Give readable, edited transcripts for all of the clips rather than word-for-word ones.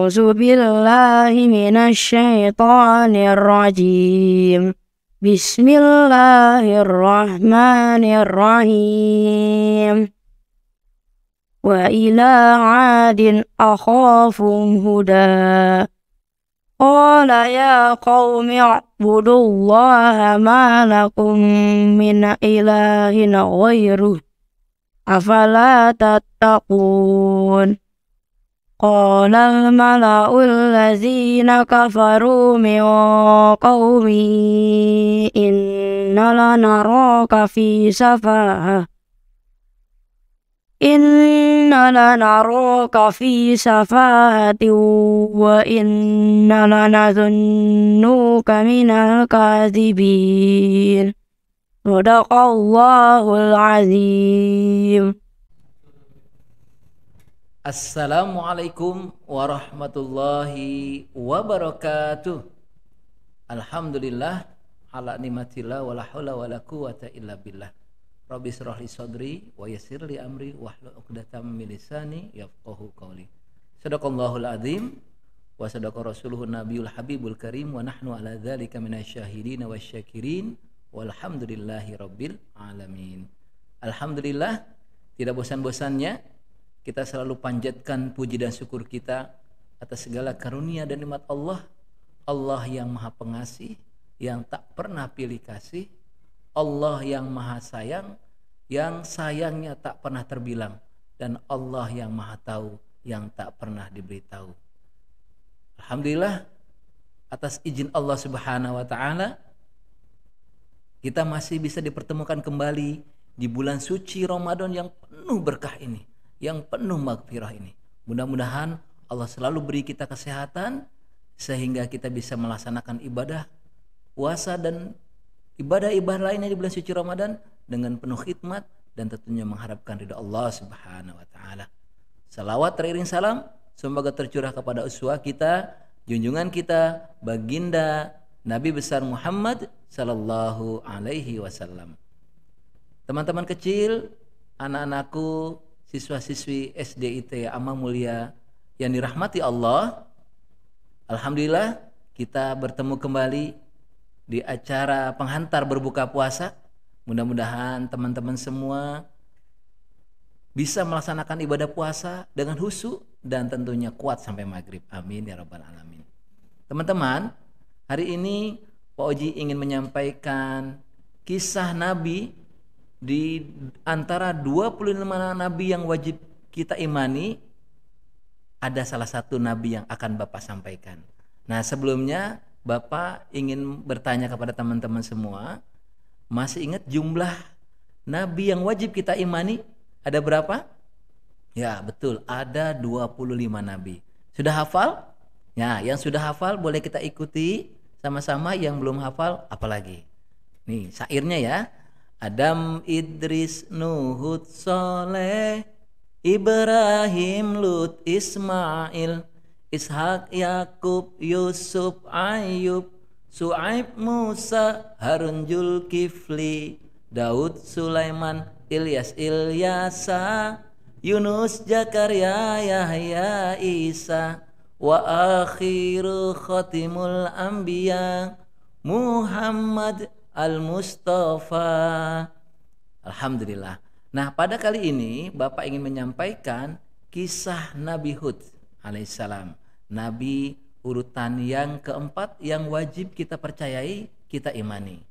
أعوذ بالله من الشيطان الرجيم بسم الله الرحمن الرحيم وإلى عاد أخاهم هودا قال يا قوم اعبدوا الله ما لكم من إله غيره أفلا تتقون قال الملأ الذين كفروا من قومه إنا لنراك في سفاهة وإنا لنظنك من الكاذبين صدق الله العظيم. Assalamualaikum warahmatullahi wabarakatuh. Alhamdulillah ala nimatillah wala haula wala quwata illa billah. Rabbi shrah li sadri wa yassir li amri wahlul 'uqdatam min lisani yafqahu qawli. Shadaqallahul azim wa sadaqa rasuluhun nabiyul habibul karim wa nahnu ala dzalika minasyahidin wasyakirin walhamdulillahi rabbil alamin. Alhamdulillah, tidak bosan-bosannya kita selalu panjatkan puji dan syukur kita atas segala karunia dan nikmat Allah. Allah yang maha pengasih, yang tak pernah pilih kasih. Allah yang maha sayang, yang sayangnya tak pernah terbilang. Dan Allah yang maha tahu, yang tak pernah diberitahu. Alhamdulillah, atas izin Allah subhanahu wa ta'ala, kita masih bisa dipertemukan kembali di bulan suci Ramadan yang penuh berkah ini, yang penuh maghfirah ini. Mudah-mudahan Allah selalu beri kita kesehatan sehingga kita bisa melaksanakan ibadah puasa dan ibadah-ibadah lainnya di bulan suci Ramadan dengan penuh khidmat dan tentunya mengharapkan ridha Allah Subhanahu wa taala. Salawat teriring salam semoga tercurah kepada uswah kita, junjungan kita, baginda Nabi besar Muhammad sallallahu alaihi wasallam. Teman-teman kecil, anak-anakku, siswa-siswi SDIT Amma Mulia yang dirahmati Allah, alhamdulillah kita bertemu kembali di acara penghantar berbuka puasa. Mudah-mudahan teman-teman semua bisa melaksanakan ibadah puasa dengan khusyuk dan tentunya kuat sampai maghrib. Amin ya rabbal alamin. Teman-teman, hari ini Pak Oji ingin menyampaikan kisah Nabi. Di antara 25 nabi yang wajib kita imani, ada salah satu nabi yang akan Bapak sampaikan. Nah, sebelumnya Bapak ingin bertanya kepada teman-teman semua, masih ingat jumlah nabi yang wajib kita imani ada berapa? Ya, betul, ada 25 nabi. Sudah hafal? Ya, yang sudah hafal boleh kita ikuti sama-sama, yang belum hafal apalagi. Nih, syairnya ya. Adam, Idris, Nuhud, Soleh, Ibrahim, Lut, Ismail, Ishak, Yakub, Yusuf, Ayub, Su'aib, Musa, Harun, Zulkifli, Daud, Sulaiman, Ilyas, Ilyasa, Yunus, Zakaria, Yahya, Isa, wa akhiru khatimul anbiya Muhammad Al-Mustafa. Alhamdulillah. Nah, pada kali ini Bapak ingin menyampaikan kisah Nabi Hud alaihissalam. Nabi urutan yang keempat yang wajib kita percayai, kita imani.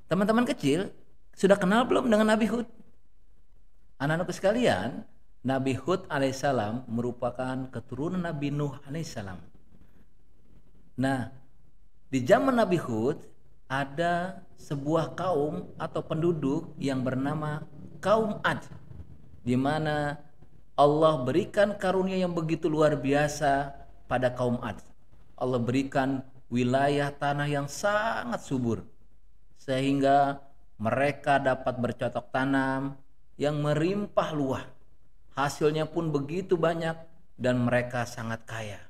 Teman-teman kecil, sudah kenal belum dengan Nabi Hud? Anak-anakku sekalian, Nabi Hud alaihissalam merupakan keturunan Nabi Nuh alaihissalam. Nah, di zaman Nabi Hud ada sebuah kaum atau penduduk yang bernama kaum Ad, di mana Allah berikan karunia yang begitu luar biasa pada kaum Ad. Allah berikan wilayah tanah yang sangat subur sehingga mereka dapat bercocok tanam yang merimpah luah. Hasilnya pun begitu banyak dan mereka sangat kaya.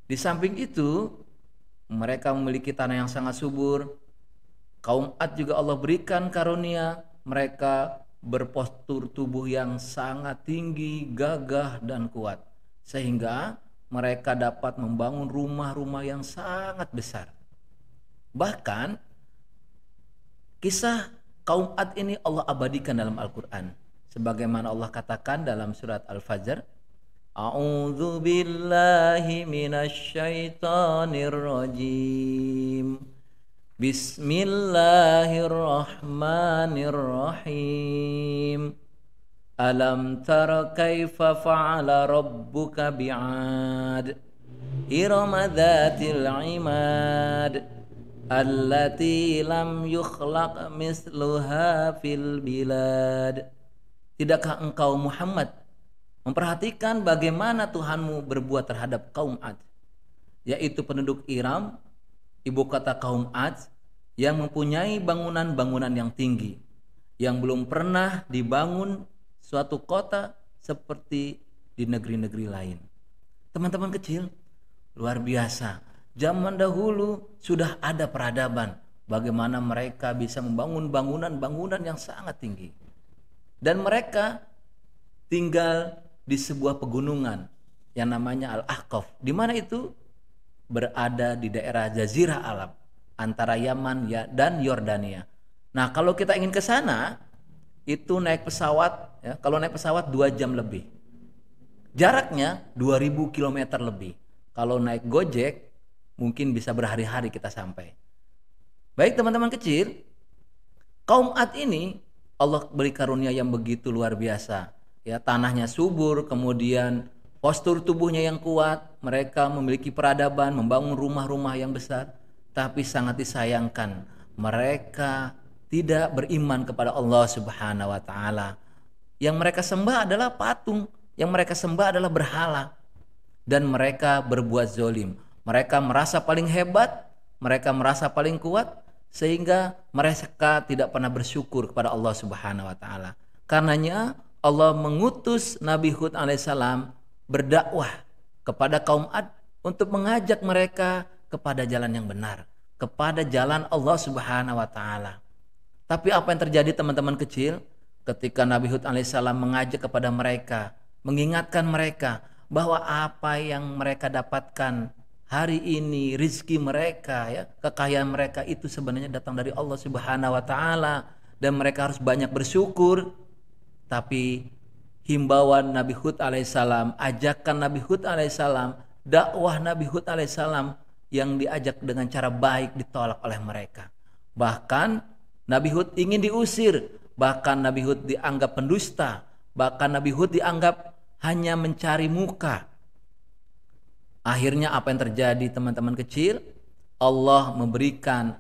Di samping itu, mereka memiliki tanah yang sangat subur. Kaum Ad juga Allah berikan karunia, mereka berpostur tubuh yang sangat tinggi, gagah dan kuat, sehingga mereka dapat membangun rumah-rumah yang sangat besar. Bahkan kisah kaum Ad ini Allah abadikan dalam Al-Quran. Sebagaimana Allah katakan dalam surat Al-Fajr, A'udzu billahi minasyaitonir rajim. Bismillahirrahmanirrahim. Alam tara kaifa fa'ala rabbuka bi'ad irama dzatil imad allati lam yukhlaq misluha fil bilad. Tidakkah engkau Muhammad memperhatikan bagaimana Tuhanmu berbuat terhadap kaum Ad, yaitu penduduk Iram, ibu kota kaum Ad, yang mempunyai bangunan-bangunan yang tinggi, yang belum pernah dibangun suatu kota seperti di negeri-negeri lain. Teman-teman kecil, luar biasa. Zaman dahulu sudah ada peradaban, bagaimana mereka bisa membangun bangunan-bangunan yang sangat tinggi. Dan mereka tinggal di sebuah pegunungan yang namanya Al-Ahqaf, di mana itu berada di daerah Jazirah Arab antara Yaman dan Yordania. Nah, kalau kita ingin ke sana, itu naik pesawat, ya, kalau naik pesawat 2 jam lebih. Jaraknya 2000 km lebih. Kalau naik Gojek mungkin bisa berhari-hari kita sampai. Baik teman-teman kecil, kaum Ad ini Allah beri karunia yang begitu luar biasa. Ya, tanahnya subur, kemudian postur tubuhnya yang kuat, mereka memiliki peradaban, membangun rumah-rumah yang besar, tapi sangat disayangkan mereka tidak beriman kepada Allah Subhanahu wa taala. Yang mereka sembah adalah patung, yang mereka sembah adalah berhala, dan mereka berbuat zolim. Mereka merasa paling hebat, mereka merasa paling kuat, sehingga mereka tidak pernah bersyukur kepada Allah Subhanahu wa taala. Karenanya Allah mengutus Nabi Hud alaihissalam berdakwah kepada kaum Ad untuk mengajak mereka kepada jalan yang benar, kepada jalan Allah Subhanahu wa taala. Tapi apa yang terjadi teman-teman kecil ketika Nabi Hud alaihissalam mengajak kepada mereka, mengingatkan mereka bahwa apa yang mereka dapatkan hari ini, rizki mereka, ya, kekayaan mereka itu sebenarnya datang dari Allah Subhanahu wa taala, dan mereka harus banyak bersyukur. Tapi himbauan Nabi Hud alaihissalam, ajakan Nabi Hud alaihissalam, dakwah Nabi Hud alaihissalam yang diajak dengan cara baik ditolak oleh mereka. Bahkan Nabi Hud ingin diusir, bahkan Nabi Hud dianggap pendusta, bahkan Nabi Hud dianggap hanya mencari muka. Akhirnya apa yang terjadi teman-teman kecil? Allah memberikan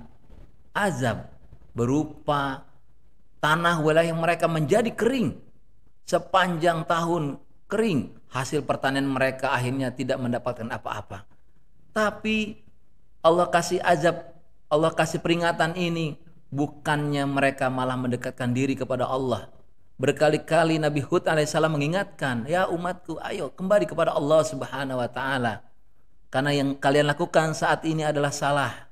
azab berupa tanah wilayah mereka menjadi kering. Sepanjang tahun kering, hasil pertanian mereka akhirnya tidak mendapatkan apa-apa. Tapi Allah kasih azab, Allah kasih peringatan ini, bukannya mereka malah mendekatkan diri kepada Allah. Berkali-kali Nabi Hud alaihissalam mengingatkan, ya umatku, ayo kembali kepada Allah Subhanahu wa taala. Karena yang kalian lakukan saat ini adalah salah,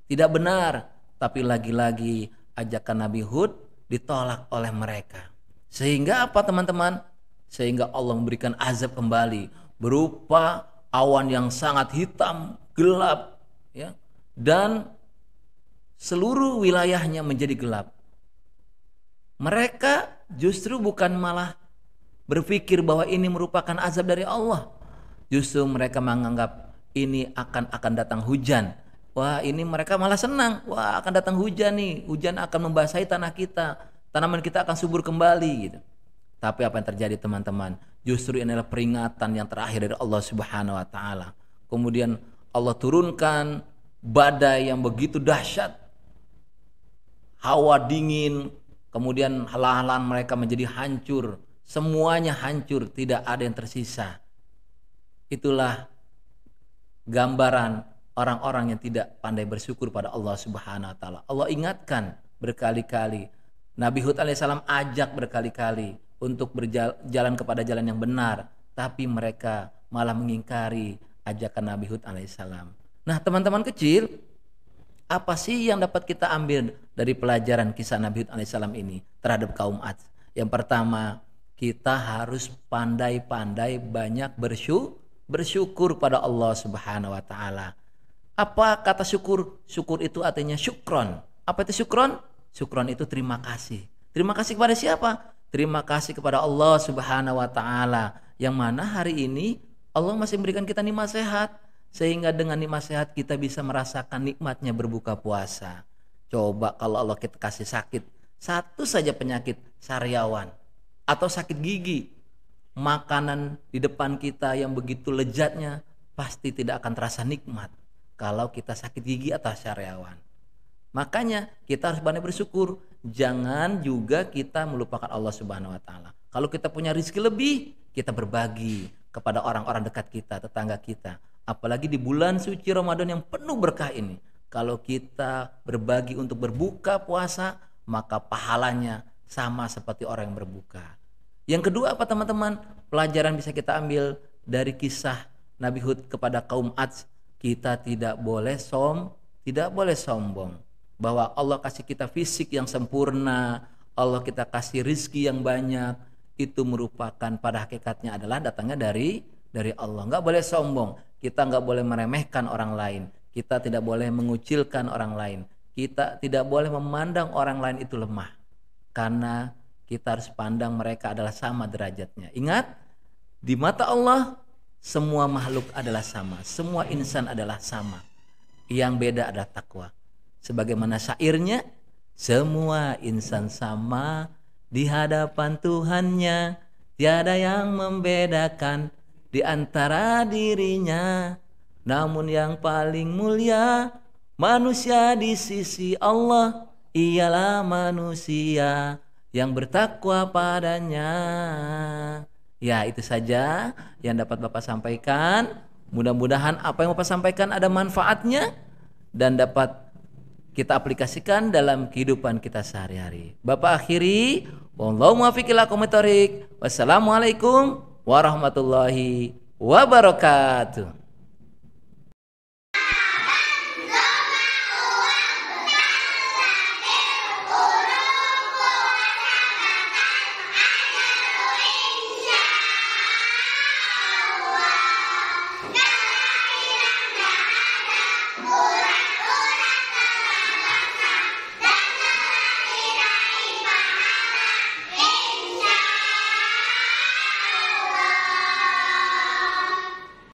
tidak benar. Tapi lagi-lagi ajakan Nabi Hud ditolak oleh mereka. Sehingga apa teman-teman? Sehingga Allah memberikan azab kembali berupa awan yang sangat hitam, gelap, ya, dan seluruh wilayahnya menjadi gelap. Mereka justru bukan malah berpikir bahwa ini merupakan azab dari Allah. Justru mereka menganggap ini akan datang hujan. Wah, ini mereka malah senang. Wah, akan datang hujan nih. Hujan akan membasahi tanah kita. Tanaman kita akan subur kembali gitu. Tapi apa yang terjadi teman-teman? Justru ini adalah peringatan yang terakhir dari Allah Subhanahu wa taala. Kemudian Allah turunkan badai yang begitu dahsyat. Hawa dingin, kemudian lahan-lahan mereka menjadi hancur. Semuanya hancur, tidak ada yang tersisa. Itulah gambaran orang-orang yang tidak pandai bersyukur pada Allah Subhanahu wa taala. Allah ingatkan berkali-kali. Nabi Hud alaihissalam ajak berkali-kali untuk berjalan kepada jalan yang benar, tapi mereka malah mengingkari ajakan Nabi Hud alaihissalam. Nah, teman-teman kecil, apa sih yang dapat kita ambil dari pelajaran kisah Nabi Hud alaihissalam ini terhadap kaum Ad? Yang pertama, kita harus pandai-pandai banyak bersyukur pada Allah Subhanahu wa taala. Apa kata syukur? Syukur itu artinya syukron. Apa itu syukron? Syukron itu terima kasih. Terima kasih kepada siapa? Terima kasih kepada Allah Subhanahu wa taala, yang mana hari ini Allah masih memberikan kita nikmat sehat, sehingga dengan nikmat sehat kita bisa merasakan nikmatnya berbuka puasa. Coba kalau Allah kita kasih sakit, satu saja penyakit sariawan atau sakit gigi, makanan di depan kita yang begitu lezatnya pasti tidak akan terasa nikmat kalau kita sakit gigi atau sariawan. Makanya kita harus banyak bersyukur. Jangan juga kita melupakan Allah Subhanahu wa taala. Kalau kita punya rezeki lebih, kita berbagi kepada orang-orang dekat kita, tetangga kita. Apalagi di bulan suci Ramadan yang penuh berkah ini. Kalau kita berbagi untuk berbuka puasa, maka pahalanya sama seperti orang yang berbuka. Yang kedua apa teman-teman? Pelajaran bisa kita ambil dari kisah Nabi Hud kepada kaum Ads. Kita tidak boleh sombong. Bahwa Allah kasih kita fisik yang sempurna, Allah kita kasih rizki yang banyak, itu merupakan pada hakikatnya adalah datangnya dari Allah. Nggak boleh sombong, kita nggak boleh meremehkan orang lain, kita tidak boleh mengucilkan orang lain, kita tidak boleh memandang orang lain itu lemah, karena kita harus pandang mereka adalah sama derajatnya. Ingat, di mata Allah semua makhluk adalah sama, semua insan adalah sama, yang beda adalah takwa. Sebagaimana syairnya, semua insan sama di hadapan Tuhannya, tiada yang membedakan di antara dirinya. Namun yang paling mulia manusia di sisi Allah ialah manusia yang bertakwa padanya. Ya, itu saja yang dapat Bapak sampaikan. Mudah-mudahan apa yang Bapak sampaikan ada manfaatnya dan dapat kita aplikasikan dalam kehidupan kita sehari-hari. Bapak akhiri, wallahu muwaffiq ila aqwamit thoriq. Wassalamualaikum warahmatullahi wabarakatuh.